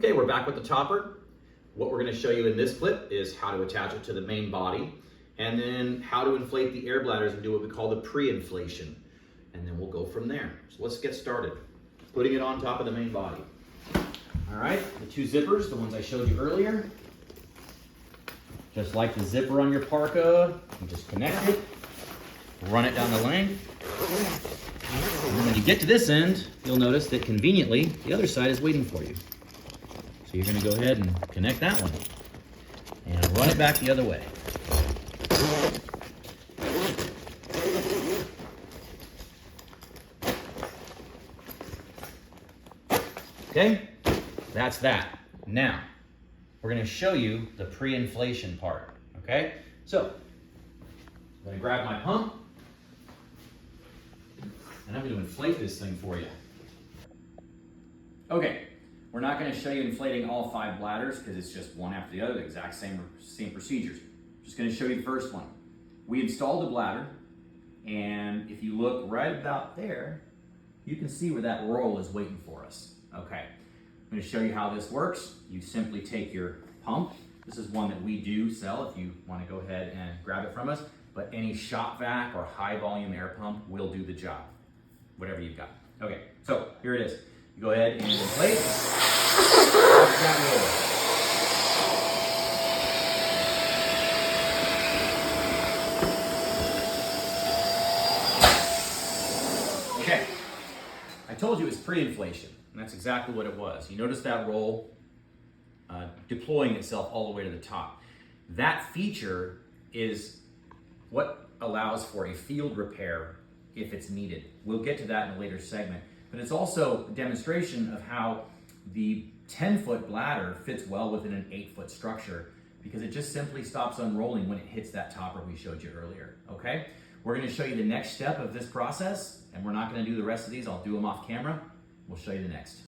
Okay, we're back with the topper. What we're going to show you in this clip is how to attach it to the main body, and then how to inflate the air bladders and do what we call the pre-inflation. And then we'll go from there. So let's get started. Putting it on top of the main body. All right, the two zippers, the ones I showed you earlier. Just like the zipper on your parka, you just connect it, run it down the length. And then when you get to this end, you'll notice that conveniently, the other side is waiting for you. So you're gonna go ahead and connect that one and run it back the other way. Okay, that's that. Now, we're gonna show you the pre-inflation part, okay? So, I'm gonna grab my pump, and I'm gonna inflate this thing for you. Okay, we're not gonna show you inflating all 5 bladders because it's just one after the other, the exact same procedures. Just gonna show you the first one. We installed the bladder, and if you look right about there, you can see where that roll is waiting for us. Okay, I'm gonna show you how this works. You simply take your pump. This is one that we do sell if you wanna go ahead and grab it from us, but any shop vac or high volume air pump will do the job, whatever you've got. Okay, so here it is. You go ahead and inflate. Watch that roll. Okay, I told you it was pre-inflation, and that's exactly what it was. You notice that roll deploying itself all the way to the top. That feature is what allows for a field repair if it's needed. We'll get to that in a later segment. But it's also a demonstration of how the 10-foot bladder fits well within an 8-foot structure because it just simply stops unrolling when it hits that topper we showed you earlier, okay? We're gonna show you the next step of this process, and we're not gonna do the rest of these. I'll do them off camera. We'll show you the next.